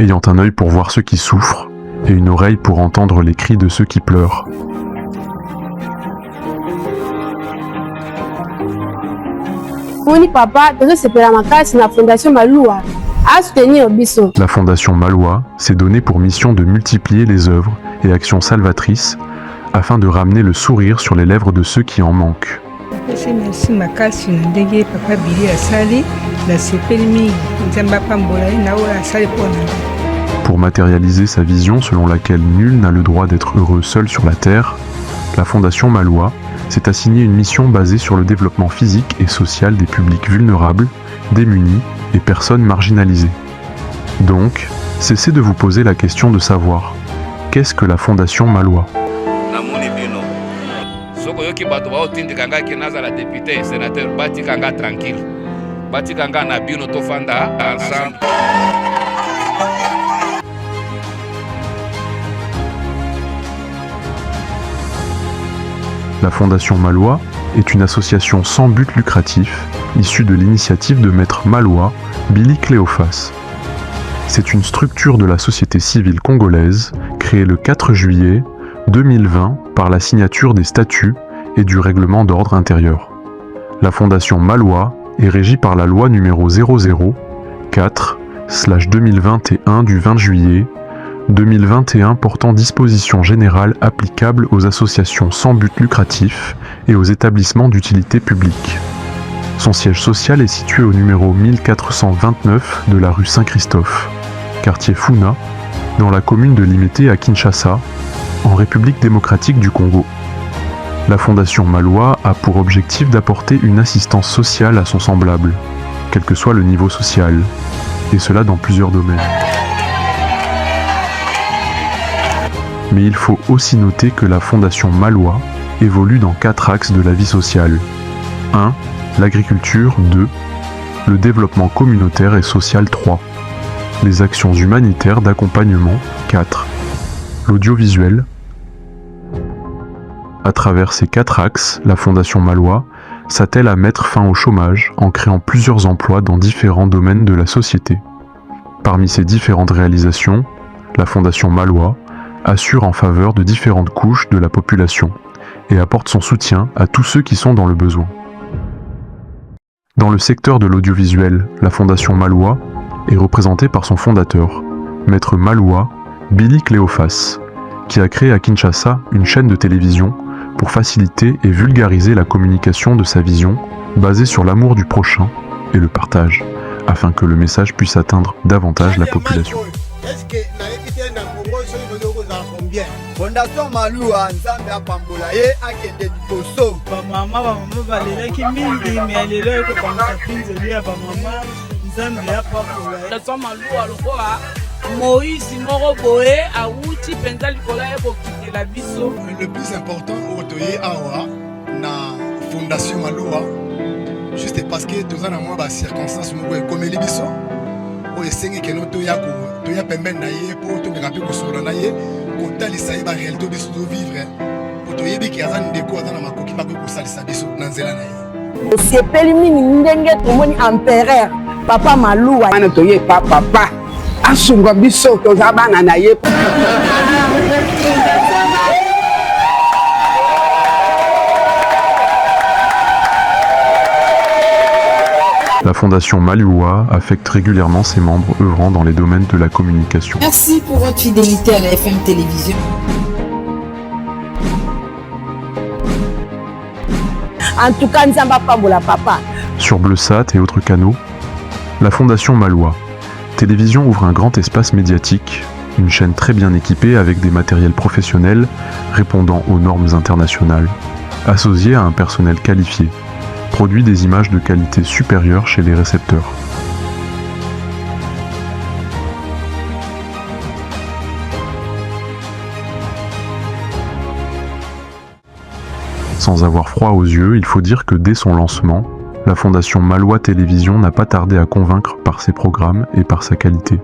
ayant un œil pour voir ceux qui souffrent et une oreille pour entendre les cris de ceux qui pleurent. La Fondation Malois s'est donnée pour mission de multiplier les œuvres et actions salvatrices afin de ramener le sourire sur les lèvres de ceux qui en manquent. Pour matérialiser sa vision selon laquelle nul n'a le droit d'être heureux seul sur la terre, la Fondation Malois s'est assignée une mission basée sur le développement physique et social des publics vulnérables, démunis et personnes marginalisées. Donc, cessez de vous poser la question de savoir qu'est-ce que la Fondation Malois ? La Fondation Malois est une association sans but lucratif, issue de l'initiative de maître Malois, Billy Cléophas. C'est une structure de la société civile congolaise, créée le 4 juillet 2020 par la signature des statuts et du règlement d'ordre intérieur. La Fondation Malois est régie par la loi numéro 004/2021 du 20 juillet 2021 portant dispositions générales applicables aux associations sans but lucratif et aux établissements d'utilité publique. Son siège social est situé au numéro 1429 de la rue Saint-Christophe, quartier Funa, dans la commune de Limete à Kinshasa, en République démocratique du Congo. La Fondation Malois a pour objectif d'apporter une assistance sociale à son semblable, quel que soit le niveau social, et cela dans plusieurs domaines. Mais il faut aussi noter que la Fondation Malois évolue dans 4 axes de la vie sociale. 1. L'agriculture. 2. Le développement communautaire et social. 3. Les actions humanitaires d'accompagnement. 4. L'audiovisuel. À travers ces 4 axes, la Fondation Malois s'attelle à mettre fin au chômage en créant plusieurs emplois dans différents domaines de la société. Parmi ces différentes réalisations, la Fondation Malois assure en faveur de différentes couches de la population et apporte son soutien à tous ceux qui sont dans le besoin. Dans le secteur de l'audiovisuel, la Fondation Malois est représentée par son fondateur, maître Malois, Billy Cléophas, qui a créé à Kinshasa une chaîne de télévision pour faciliter et vulgariser la communication de sa vision basée sur l'amour du prochain et le partage, afin que le message puisse atteindre davantage la population. Fondation Malois nzambe apambola ye akende liboso bamama balelaki mingi me lelo ekokomisa pinzeli ya bamama nzambe apambola Fondation Malois lokola Moïse moko boye awuti penza likola ye kokitela biso. Le plus important otoye awa na Fondation Malois juste parce que toza na mwa ba circonstance moko ekomeli biso oyo esengi keno toya pembeni na ye po tobeka mpe kosola na ye kotalisa ye barealité biso tozovivre po toyebi ke aza ndeko aza na makoki bakoki kosalisa biso na nzela na ye. Osepeli mingi ndenge tomoni empereur papa Malois wana toye papa asunga biso toza bana na ye. La Fondation Malois affecte régulièrement ses membres œuvrant dans les domaines de la communication. Merci pour votre fidélité à la FM Télévision. En tout cas, Nzamba Pambola papa. Sur Bleusat et autres canaux, la Fondation Malois Télévision ouvre un grand espace médiatique, une chaîne très bien équipée avec des matériels professionnels répondant aux normes internationales, associée à un personnel qualifié, produit des images de qualité supérieure chez les récepteurs. Sans avoir froid aux yeux, il faut dire que dès son lancement, la Fondation Malois Télévision n'a pas tardé à convaincre par ses programmes et par sa qualité.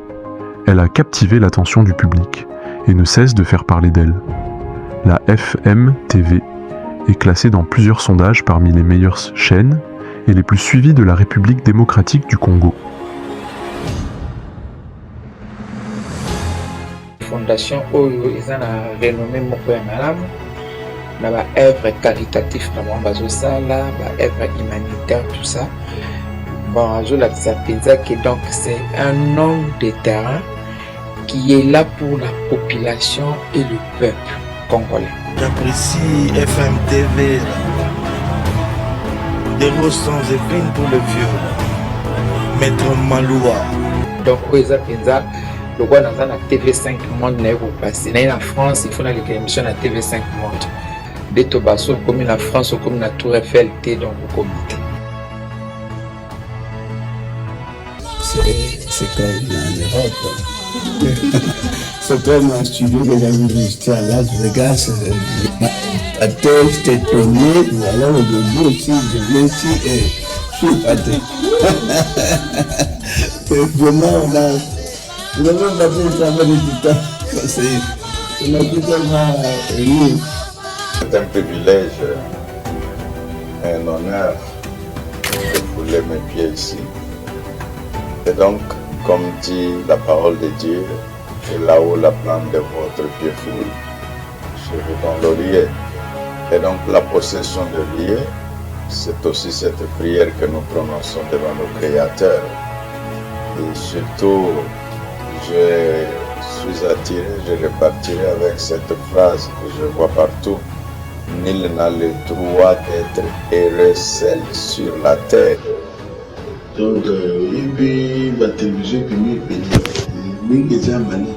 Elle a captivé l'attention du public et ne cesse de faire parler d'elle. La FM TV est classée dans plusieurs sondages parmi les meilleures chaînes et les plus suivies de la République démocratique du Congo. fondation oyo eza na renommée moko ya malamu na ba œuvre caritatif na bango bazosala ba œuvre humanitaire tout ça. Bon, azolakisa mpenza que donc c'est un homme de terrain qui est là pour la population et le peuple congolais. J'apprécie FM TV. Des roses sans épines pour le vieux. Maître Maloua. Donc, Oeza Penza, le roi dans la TV5 Monde n'est pas passé. En France, il faut aller l'émission à TV5 Monde. Des Tobasso, comme la France, comme la Tour Eiffel, donc au comité. C'est comme en Europe. C'est comme un studio que j'avais visité à Las Vegas. À terre, j'étais étonné. Alors au début aussi, je viens ici et je suis pâté. Vraiment, on a fait le travail du temps. On a tout tellement aimé. C'est un privilège, un honneur de fouler mes pieds ici. Et donc, comme dit la parole de Dieu, et là-haut la plante de votre pied foule, je vous donne le lieu. Et donc, la possession de lieu, c'est aussi cette prière que nous prononçons devant nos créateurs. Et surtout, je suis attiré, je repartirai avec cette phrase que je vois partout. Nul n'a le droit d'être heureux seul sur la terre. Donc, il y a la télévision qui m'a payé. Il y a des manies.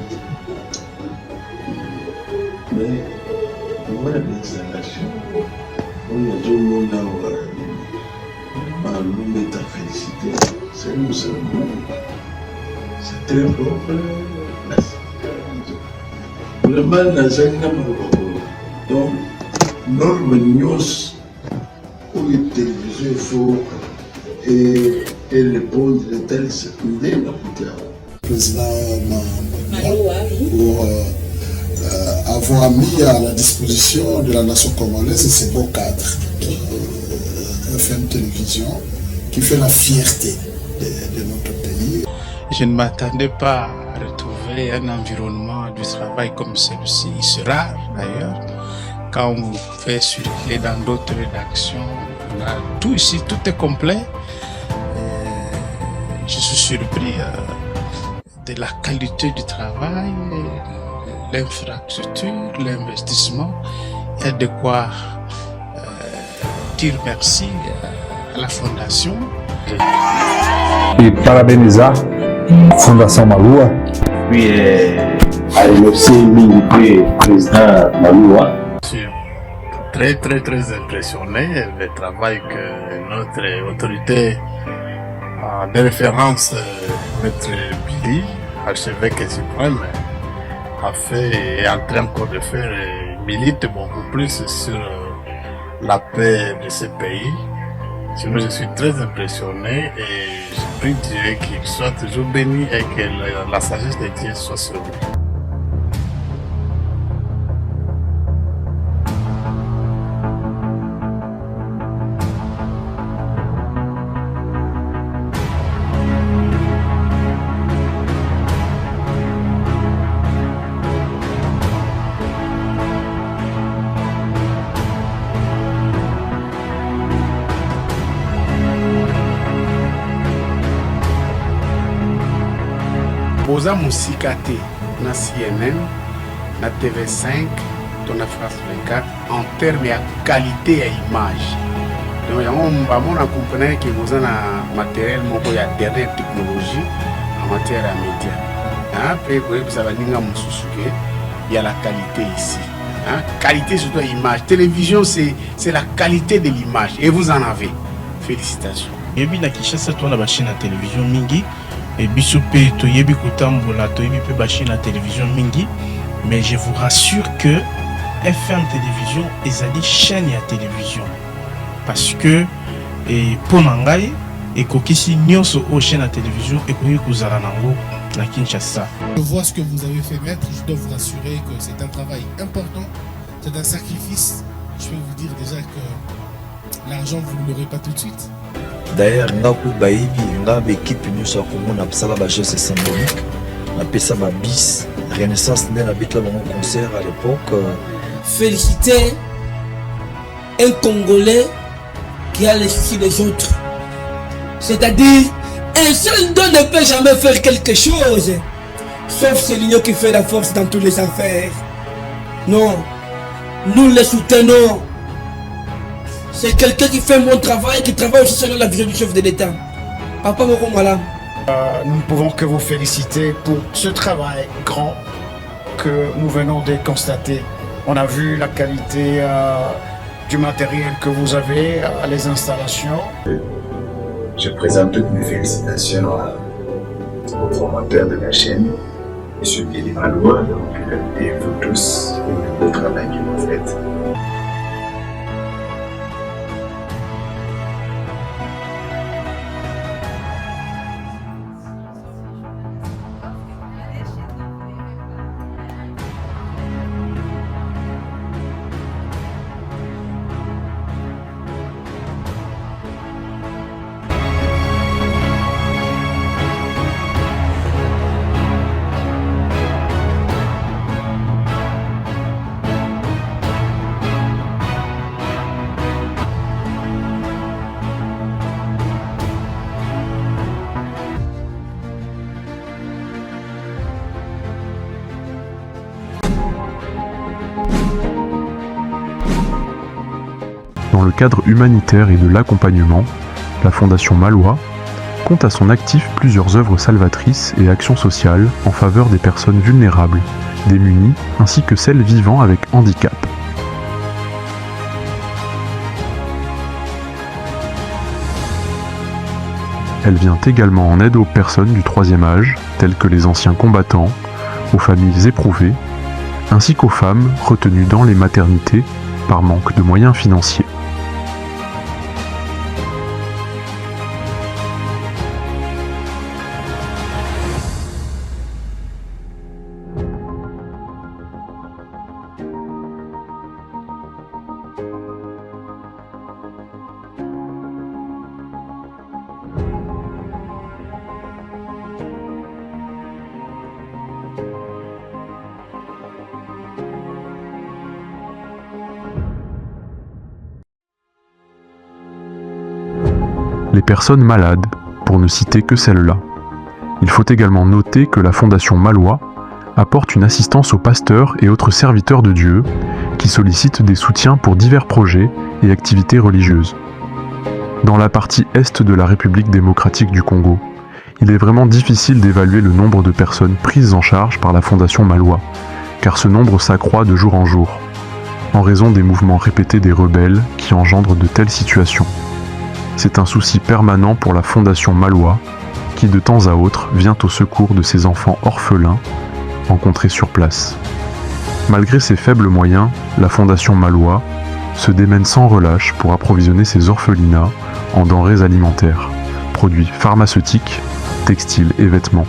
Mais, on a des installations. On a tout le monde à nous mettre à féliciter. C'est nous seulement. C'est très propre. Le mal n'a jamais eu. Donc, norme news pour les télévisions, il faut et répondre de telles secondaires Le président pour avoir mis à la disposition de la nation congolaise ces beaux cadres FM Télévision qui fait la fierté de notre pays. Je ne m'attendais pas à retrouver un environnement du travail comme celui-ci. Il sera d'ailleurs. Quand on vous fait circuler dans d'autres rédactions, on a tout ici, tout est complet. Je suis surpris de la qualité du travail, l'infrastructure, l'investissement. Il y a de quoi dire merci à la Fondation. Et parabénisa Fondation Maloua. Puis à remercier le président Maloua. Je suis très impressionné le travail que notre autorité de référence, Maître Billy, archevêque suprême, a fait et est en train encore de faire et milite beaucoup plus sur la paix de ce pays. Sinon, je suis très impressionné et je prie Dieu qu'il soit toujours béni et que la sagesse de Dieu soit sur lui. Boza musika te na CNN, na TV5, na France 24 en termes de qualité et image. Donc on a compris que vous avez un matériel de la dernière technologie en matière de médias. Après, vous avez il y a la qualité ici. Qualité surtout l'image. Télévision, c'est la qualité de l'image et vous en avez. Félicitations. Et puis, on a la chaîne à télévision Mingi. Et bisopé toyebi kutambola toyebi pe bashi na télévision mingi, mais je vous rassure que FM télévision ezali chaîne ya télévision parce que et ponangai et kokisi nyonso o chaîne à télévision et koyi kuzala nango na Kinshasa. Je vois ce que vous avez fait, maître. Je dois vous rassurer que c'est un travail important, c'est un sacrifice. Je peux vous dire déjà que l'argent vous ne l'aurez pas tout de suite. D'ailleurs, ngaku baibi ngab équipe nous sommes comme on a ça va geste symbolique appelé ça ma bis. Renaissance nde nabeti la bango concert à l'époque. Féliciter un Congolais qui a les soucis des autres. C'est-à-dire, un seul don ne peut jamais faire quelque chose. Sauf c'est l'union qui fait la force dans toutes les affaires. Non, nous les soutenons. C'est quelqu'un qui fait mon travail, qui travaille aussi selon la vision du chef de l'État. Papa Mokomala. Nous ne pouvons que vous féliciter pour ce travail grand que nous venons de constater. On a vu la qualité du matériel que vous avez, les installations. Je présente toutes mes félicitations aux promoteurs de la chaîne, M. Billy Maloua, et vous tous pour le beau travail que vous faites. Dans le cadre humanitaire et de l'accompagnement, la Fondation Maloua compte à son actif plusieurs œuvres salvatrices et actions sociales en faveur des personnes vulnérables, démunies, ainsi que celles vivant avec handicap. Elle vient également en aide aux personnes du troisième âge, telles que les anciens combattants, aux familles éprouvées, ainsi qu'aux femmes retenues dans les maternités par manque de moyens financiers. Les personnes malades, pour ne citer que celles-là. Il faut également noter que la Fondation Maloua apporte une assistance aux pasteurs et autres serviteurs de Dieu qui sollicitent des soutiens pour divers projets et activités religieuses. Dans la partie est de la République démocratique du Congo, il est vraiment difficile d'évaluer le nombre de personnes prises en charge par la Fondation Maloua, car ce nombre s'accroît de jour en jour, en raison des mouvements répétés des rebelles qui engendrent de telles situations. C'est un souci permanent pour la Fondation Maloua, qui de temps à autre vient au secours de ces enfants orphelins rencontrés sur place. Malgré ses faibles moyens, la Fondation Maloua se démène sans relâche pour approvisionner ses orphelinats en denrées alimentaires, produits pharmaceutiques, textiles et vêtements,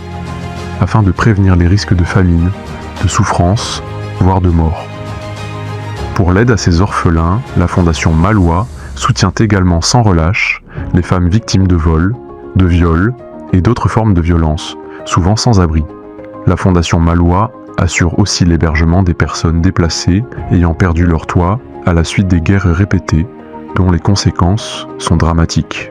afin de prévenir les risques de famine, de souffrance, voire de mort. Pour l'aide à ces orphelins, la Fondation Maloua soutient également sans relâche les femmes victimes de vols, de viols et d'autres formes de violence, souvent sans abri. La Fondation Maloua assure aussi l'hébergement des personnes déplacées ayant perdu leur toit à la suite des guerres répétées, dont les conséquences sont dramatiques.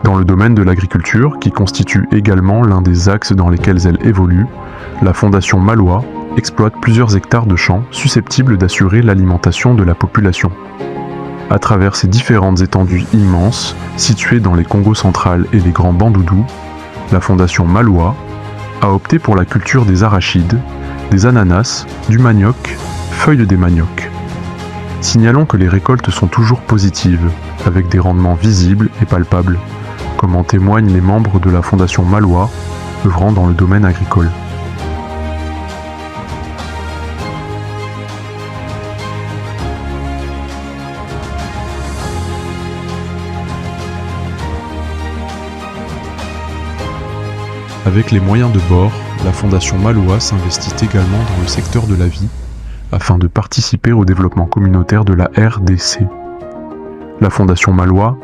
Dans le domaine de l'agriculture, qui constitue également l'un des axes dans lesquels elle évolue, la Fondation Malois exploite plusieurs hectares de champs susceptibles d'assurer l'alimentation de la population. À travers ces différentes étendues immenses, situées dans les Congos central et les Grands Bandoudous, la Fondation Malois a opté pour la culture des arachides, des ananas, du manioc, feuilles des maniocs. Signalons que les récoltes sont toujours positives, avec des rendements visibles et palpables, comme en témoignent les membres de la Fondation Malois œuvrant dans le domaine agricole. Avec les moyens de bord, la Fondation Malois s'investit également dans le secteur de la vie, afin de participer au développement communautaire de la RDC. La Fondation Malois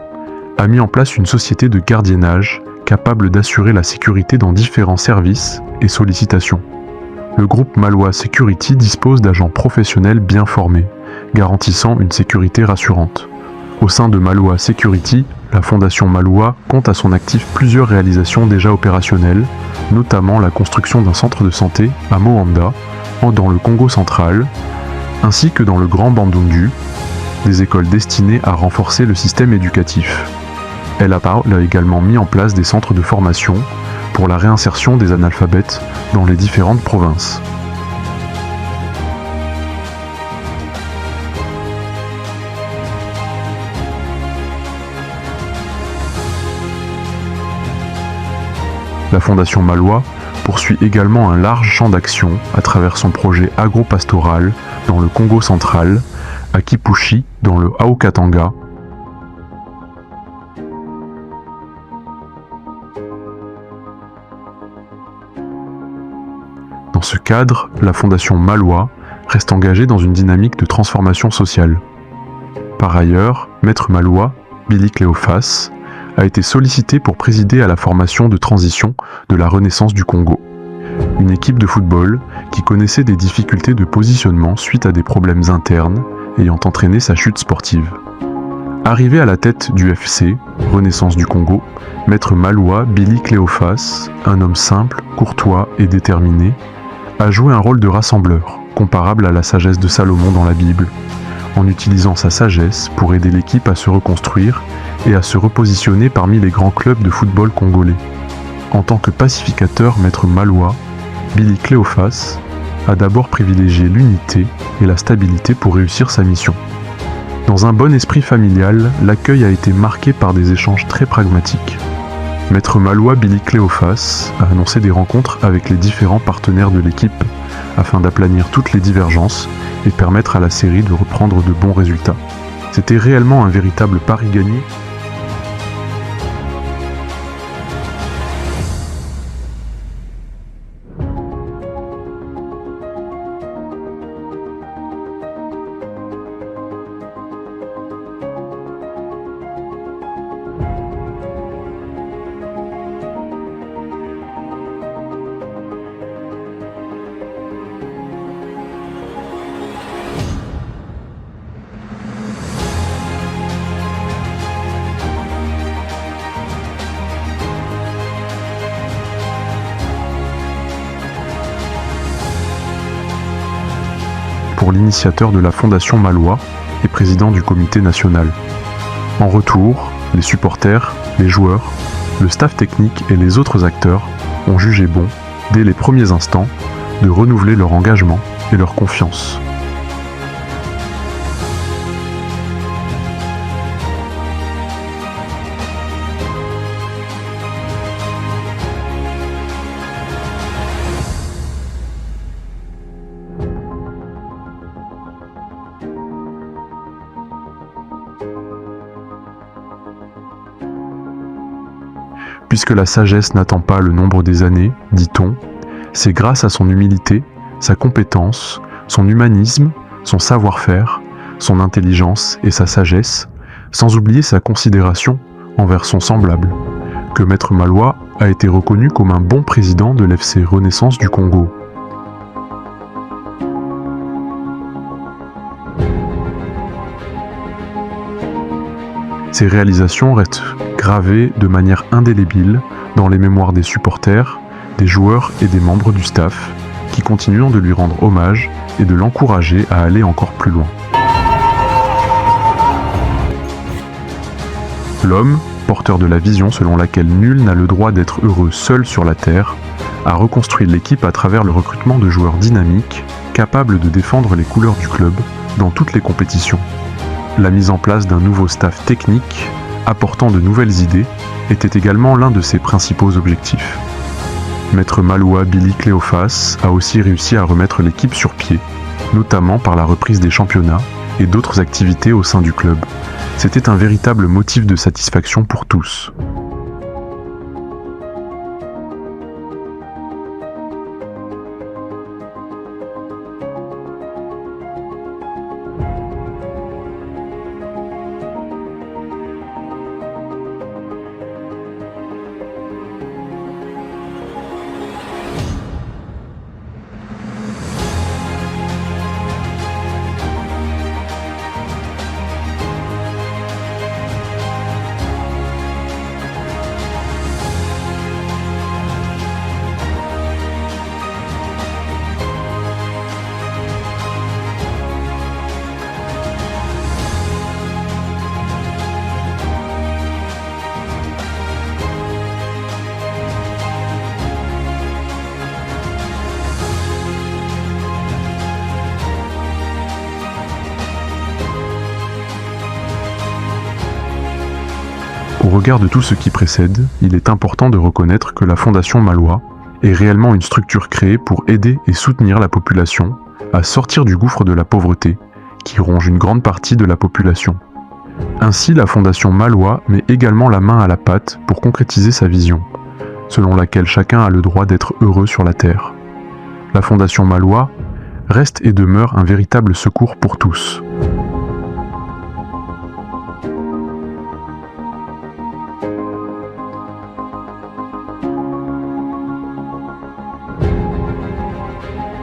a mis en place une société de gardiennage capable d'assurer la sécurité dans différents services et sollicitations. Le groupe Malois Security dispose d'agents professionnels bien formés, garantissant une sécurité rassurante. Au sein de Malois Security, la Fondation Malois compte à son actif plusieurs réalisations déjà opérationnelles, notamment la construction d'un centre de santé à Moanda, dans le Congo central, ainsi que dans le Grand Bandundu, des écoles destinées à renforcer le système éducatif. Elle a également mis en place des centres de formation pour la réinsertion des analphabètes dans les différentes provinces. La Fondation Malois poursuit également un large champ d'action à travers son projet agro-pastoral dans le Congo central, à Kipushi, dans le Haut-Katanga. Dans ce cadre, la Fondation Malois reste engagée dans une dynamique de transformation sociale. Par ailleurs, Maître Malois, Billy Cléophas, a été sollicité pour présider à la formation de transition de la Renaissance du Congo. Une équipe de football qui connaissait des difficultés de positionnement suite à des problèmes internes ayant entraîné sa chute sportive. Arrivé à la tête du FC, Renaissance du Congo, Maître Malois Billy Cléophas, un homme simple, courtois et déterminé, a joué un rôle de rassembleur, comparable à la sagesse de Salomon dans la Bible, en utilisant sa sagesse pour aider l'équipe à se reconstruire et à se repositionner parmi les grands clubs de football congolais. En tant que pacificateur, Maître Malois, Billy Cléophas a d'abord privilégié l'unité et la stabilité pour réussir sa mission. Dans un bon esprit familial, l'accueil a été marqué par des échanges très pragmatiques. Maître Malois Billy Cléophas a annoncé des rencontres avec les différents partenaires de l'équipe afin d'aplanir toutes les divergences et permettre à la série de reprendre de bons résultats. C'était réellement un véritable pari gagné. Pour l'initiateur de la Fondation Malois et président du comité national. En retour, les supporters, les joueurs, le staff technique et les autres acteurs ont jugé bon, dès les premiers instants, de renouveler leur engagement et leur confiance. Puisque la sagesse n'attend pas le nombre des années, dit-on, c'est grâce à son humilité, sa compétence, son humanisme, son savoir-faire, son intelligence et sa sagesse, sans oublier sa considération envers son semblable, que Maître Malois a été reconnu comme un bon président de l'FC Renaissance du Congo. Ces réalisations restent gravées de manière indélébile dans les mémoires des supporters, des joueurs et des membres du staff, qui continuent de lui rendre hommage et de l'encourager à aller encore plus loin. L'homme, porteur de la vision selon laquelle nul n'a le droit d'être heureux seul sur la terre, a reconstruit l'équipe à travers le recrutement de joueurs dynamiques, capables de défendre les couleurs du club dans toutes les compétitions. La mise en place d'un nouveau staff technique, apportant de nouvelles idées, était également l'un de ses principaux objectifs. Maître Maloua Billy Cléophas a aussi réussi à remettre l'équipe sur pied, notamment par la reprise des championnats et d'autres activités au sein du club. C'était un véritable motif de satisfaction pour tous. Au regard de tout ce qui précède, il est important de reconnaître que la Fondation Maloua est réellement une structure créée pour aider et soutenir la population à sortir du gouffre de la pauvreté qui ronge une grande partie de la population. Ainsi, la Fondation Maloua met également la main à la pâte pour concrétiser sa vision, selon laquelle chacun a le droit d'être heureux sur la terre. La Fondation Maloua reste et demeure un véritable secours pour tous.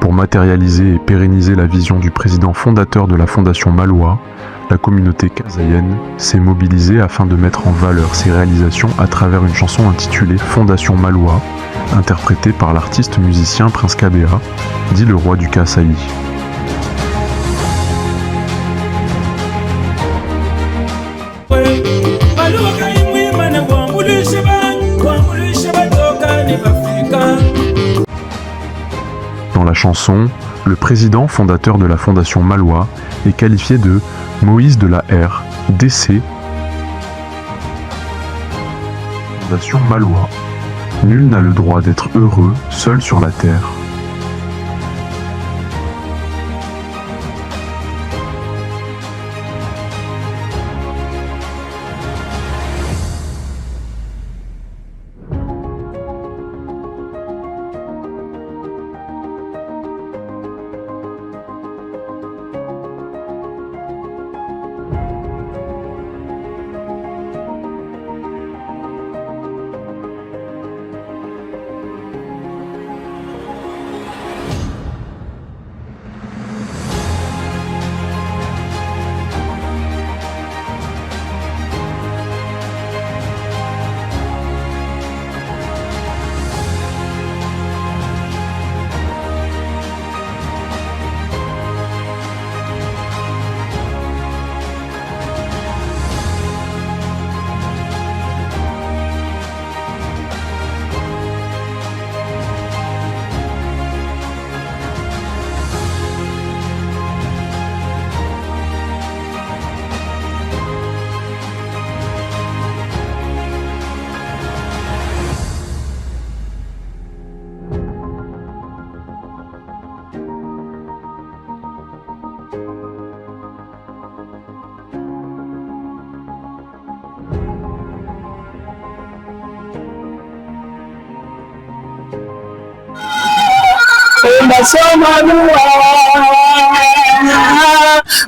Pour matérialiser et pérenniser la vision du président fondateur de la Fondation Maloua, la communauté kasaïenne s'est mobilisée afin de mettre en valeur ses réalisations à travers une chanson intitulée Fondation Maloua, interprétée par l'artiste musicien Prince Kabea, dit le roi du Kasaï. Dans la chanson, le président fondateur de la Fondation Maloua est qualifié de Moïse de la R, DC. Fondation Maloua. Nul n'a le droit d'être heureux seul sur la terre.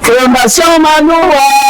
Fondation Maloua,